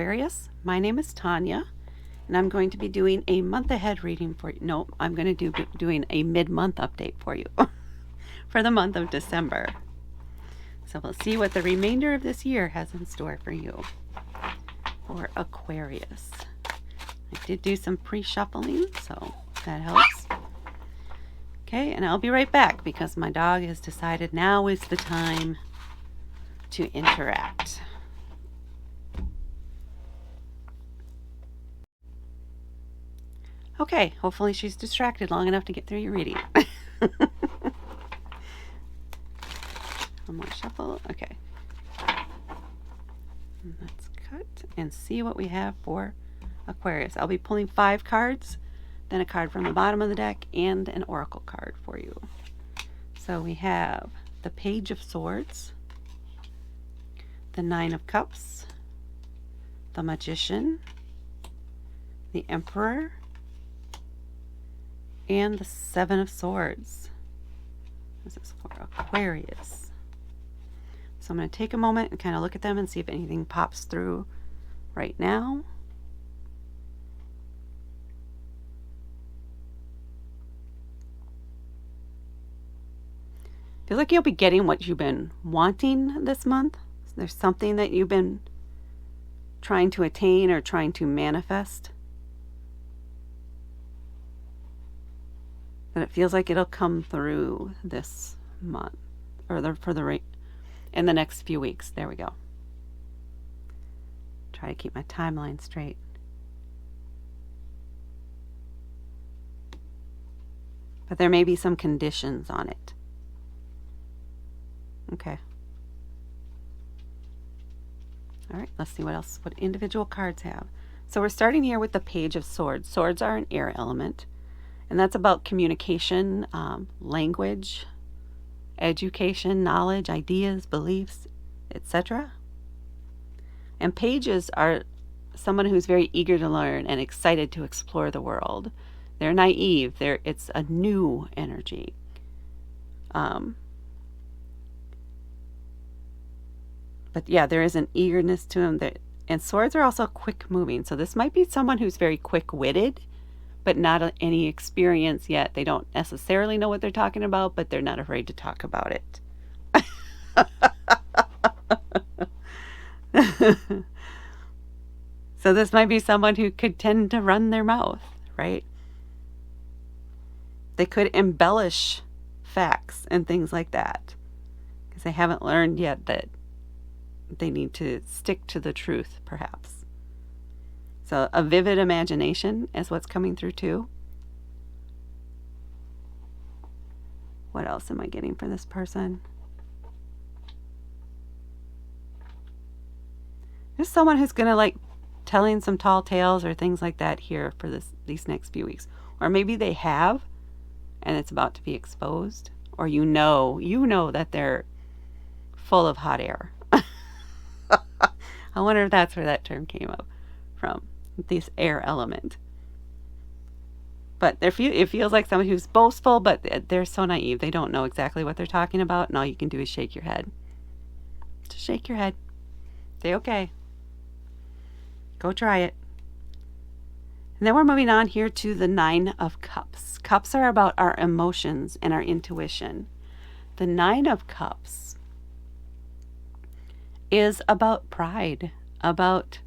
Aquarius. My name is Tanya, and I'm going to be doing a month ahead reading for you. No, I'm going to be doing a mid-month update for you for the month of December. So we'll see what the remainder of this year has in store for you for Aquarius. I did do some pre-shuffling, so that helps. Okay, and I'll be right back because my dog has decided now is the time to interact. Okay, hopefully she's distracted long enough to get through your reading. One more shuffle. Okay. Let's cut and see what we have for Aquarius. I'll be pulling 5 cards, then a card from the bottom of the deck, and an oracle card for you. So we have the Page of Swords, the 9 of Cups, the Magician, the Emperor, and the 7 of Swords. This is for Aquarius. So I'm going to take a moment and kind of look at them and see if anything pops through right now. Feels like you'll be getting what you've been wanting this month. There's something that you've been trying to attain or trying to manifest. But it feels like it'll come through this month, or in the next few weeks. There we go. Try to keep my timeline straight. But there may be some conditions on it. Okay. All right, let's see what individual cards have. So we're starting here with the Page of Swords. Swords are an air element. And that's about communication, language, education, knowledge, ideas, beliefs, etc. And pages are someone who's very eager to learn and excited to explore the world. They're naive. It's a new energy. But yeah, there is an eagerness to them. And swords are also quick moving. So this might be someone who's very quick-witted, but not any experience yet. They don't necessarily know what they're talking about, but they're not afraid to talk about it. So this might be someone who could tend to run their mouth, right? They could embellish facts and things like that because they haven't learned yet that they need to stick to the truth, perhaps. So a vivid imagination is what's coming through too. What else am I getting for this person? There's someone who's going to like telling some tall tales or things like that here for these next few weeks. Or maybe they have and it's about to be exposed. Or you know that they're full of hot air. I wonder if that's where that term came up from. This air element. But it feels like someone who's boastful, but they're so naive. They don't know exactly what they're talking about, and all you can do is shake your head. Just shake your head. Say, okay. Go try it. And then we're moving on here to the 9 of Cups. Cups are about our emotions and our intuition. The 9 of Cups is about pride, about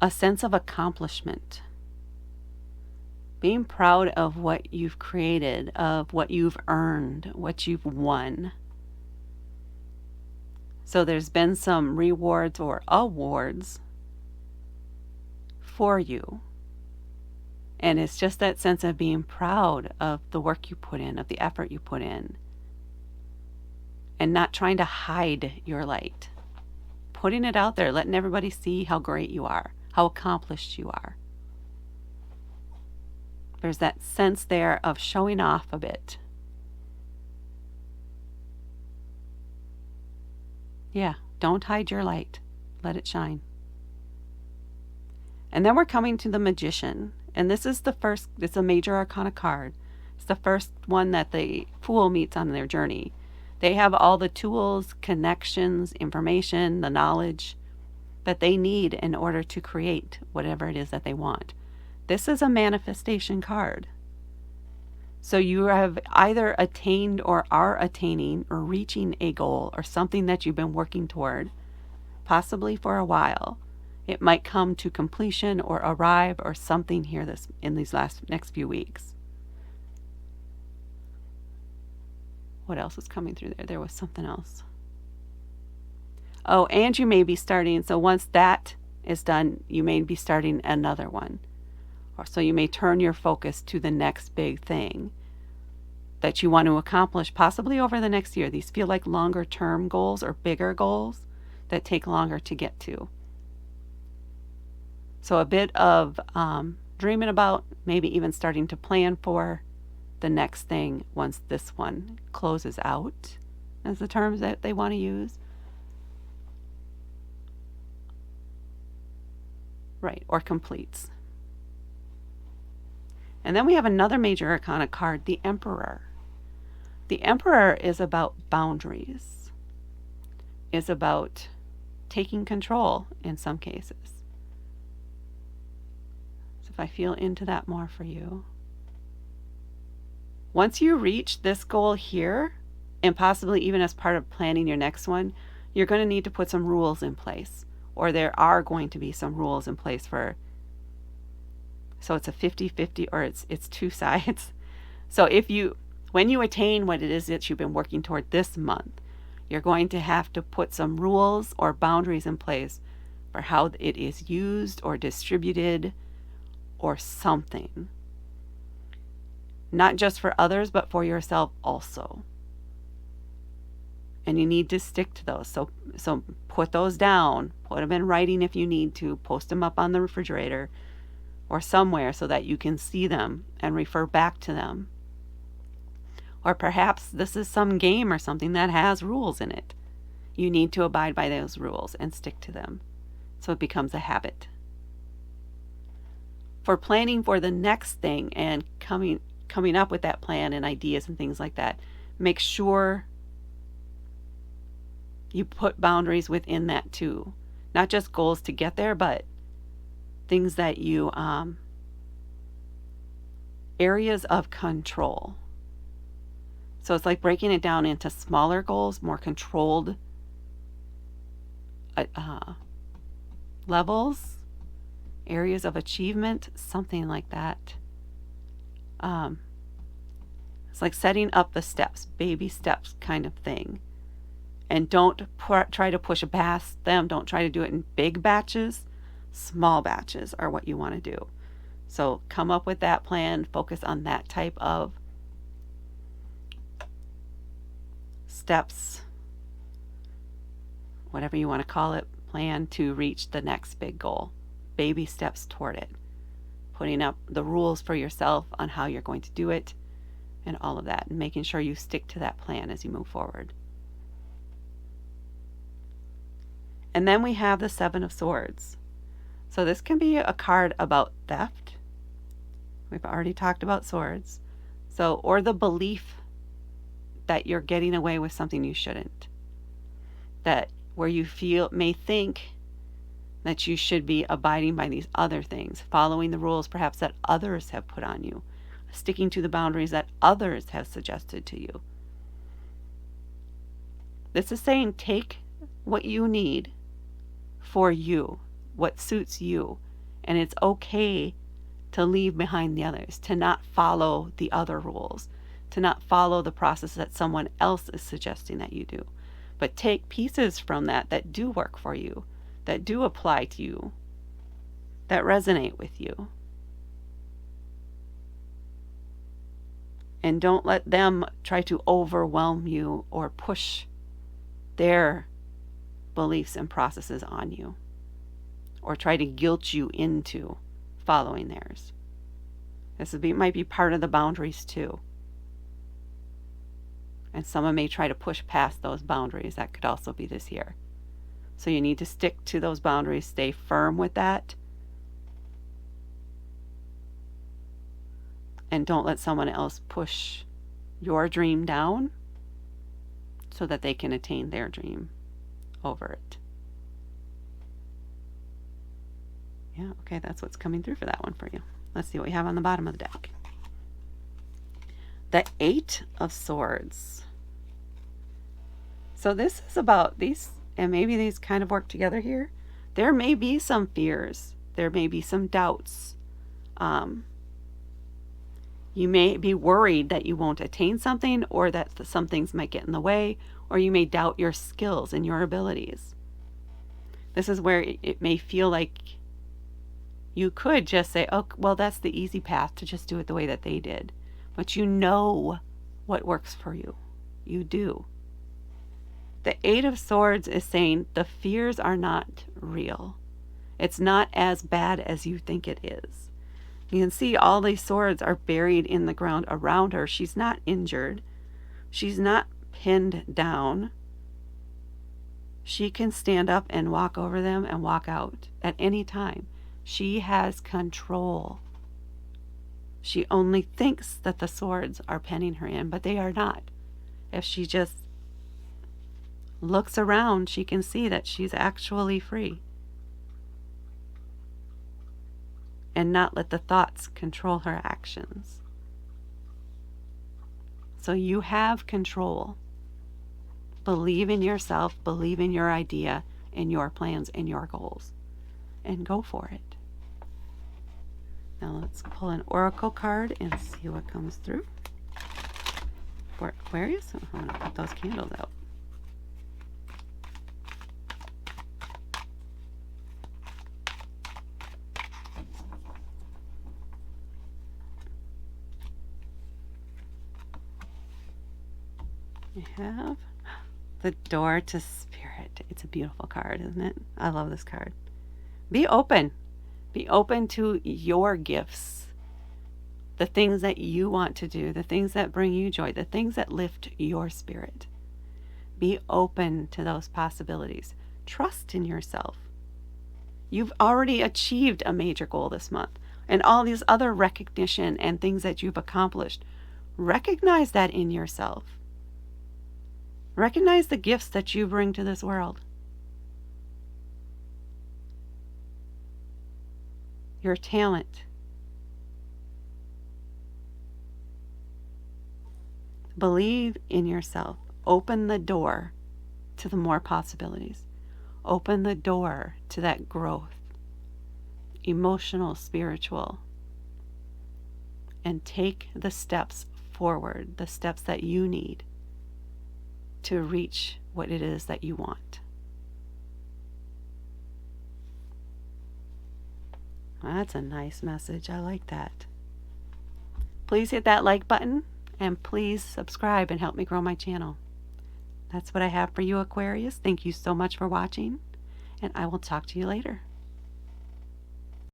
a sense of accomplishment, being proud of what you've created, of what you've earned, what you've won. So there's been some rewards or awards for you. And it's just that sense of being proud of the work you put in, of the effort you put in, and not trying to hide your light. Putting it out there, letting everybody see how great you are, how accomplished you are. There's that sense there of showing off a bit. Yeah, don't hide your light. Let it shine. And then we're coming to the Magician. And this is the first, it's a major arcana card. It's the first one that the Fool meets on their journey. They have all the tools, connections, information, the knowledge that they need in order to create whatever it is that they want. This is a manifestation card. So you have either attained or are attaining or reaching a goal or something that you've been working toward, possibly for a while. It might come to completion or arrive or something here in these next few weeks. What else was coming through there? There was something else. Oh, and you may be starting, so once that is done, you may be starting another one. Or so you may turn your focus to the next big thing that you want to accomplish, possibly over the next year. These feel like longer term goals or bigger goals that take longer to get to. So a bit of dreaming about, maybe even starting to plan for the next thing once this one closes out, as the terms that they want to use. Right, or completes. And then we have another major arcana card, the Emperor. The Emperor is about boundaries, is about taking control in some cases. So if I feel into that more for you. Once you reach this goal here, and possibly even as part of planning your next one, you're going to need to put some rules in place, or there are going to be some rules in place for, so it's a 50-50, or it's two sides. So when you attain what it is that you've been working toward this month, you're going to have to put some rules or boundaries in place for how it is used or distributed or something. Not just for others, but for yourself also. And you need to stick to those. So put those down, put them in writing if you need to, post them up on the refrigerator or somewhere so that you can see them and refer back to them. Or perhaps this is some game or something that has rules in it. You need to abide by those rules and stick to them so it becomes a habit. For planning for the next thing and coming up with that plan and ideas and things like that, make sure you put boundaries within that too. Not just goals to get there, but things that you, areas of control. So it's like breaking it down into smaller goals, more controlled levels, areas of achievement, something like that. It's like setting up the steps, baby steps kind of thing. And don't try to push past them. Don't try to do it in big batches. Small batches are what you want to do. So come up with that plan. Focus on that type of steps, whatever you want to call it, plan to reach the next big goal. Baby steps toward it. Putting up the rules for yourself on how you're going to do it and all of that, and making sure you stick to that plan as you move forward. And then we have the Seven of Swords. So this can be a card about theft. We've already talked about swords. So, or the belief that you're getting away with something you shouldn't. That where you may think that you should be abiding by these other things, following the rules perhaps that others have put on you, sticking to the boundaries that others have suggested to you. This is saying take what you need for you, what suits you, and it's okay to leave behind the others, to not follow the other rules, to not follow the process that someone else is suggesting that you do, but take pieces from that do work for you, that do apply to you, that resonate with you. And don't let them try to overwhelm you or push their beliefs and processes on you, or try to guilt you into following theirs. This might be part of the boundaries too. And someone may try to push past those boundaries. That could also be this year. So you need to stick to those boundaries, stay firm with that, and don't let someone else push your dream down so that they can attain their dream over it. Yeah, okay, that's what's coming through for that one for you. Let's see what we have on the bottom of the deck. The Eight of Swords. So this is about these, and maybe these kind of work together here. There may be some fears. There may be some doubts. You may be worried that you won't attain something, or that some things might get in the way, or you may doubt your skills and your abilities. This is where it may feel like you could just say, oh, well, that's the easy path, to just do it the way that they did. But you know what works for you. You do. The Eight of Swords is saying the fears are not real. It's not as bad as you think it is. You can see all these swords are buried in the ground around her. She's not injured. She's not pinned down. She can stand up and walk over them and walk out at any time. She has control. She only thinks that the swords are penning her in, but they are not. If she just looks around, she can see that she's actually free. And not let the thoughts control her actions. So you have control. Believe in yourself, believe in your idea, in your plans, and your goals. And go for it. Now let's pull an oracle card and see what comes through. For Aquarius, I'm going to put those candles out. We have the Door to Spirit. It's a beautiful card, isn't it? I love this card. Be open. Be open to your gifts. The things that you want to do, the things that bring you joy, the things that lift your spirit. Be open to those possibilities. Trust in yourself. You've already achieved a major goal this month, and all these other recognition and things that you've accomplished. Recognize that in yourself. Recognize the gifts that you bring to this world. Your talent. Believe in yourself. Open the door to the more possibilities. Open the door to that growth. Emotional, spiritual. And take the steps forward, the steps that you need to reach what it is that you want. That's a nice message. I like that. Please hit that like button and please subscribe and help me grow my channel. That's what I have for you, Aquarius. Thank you so much for watching, and I will talk to you later.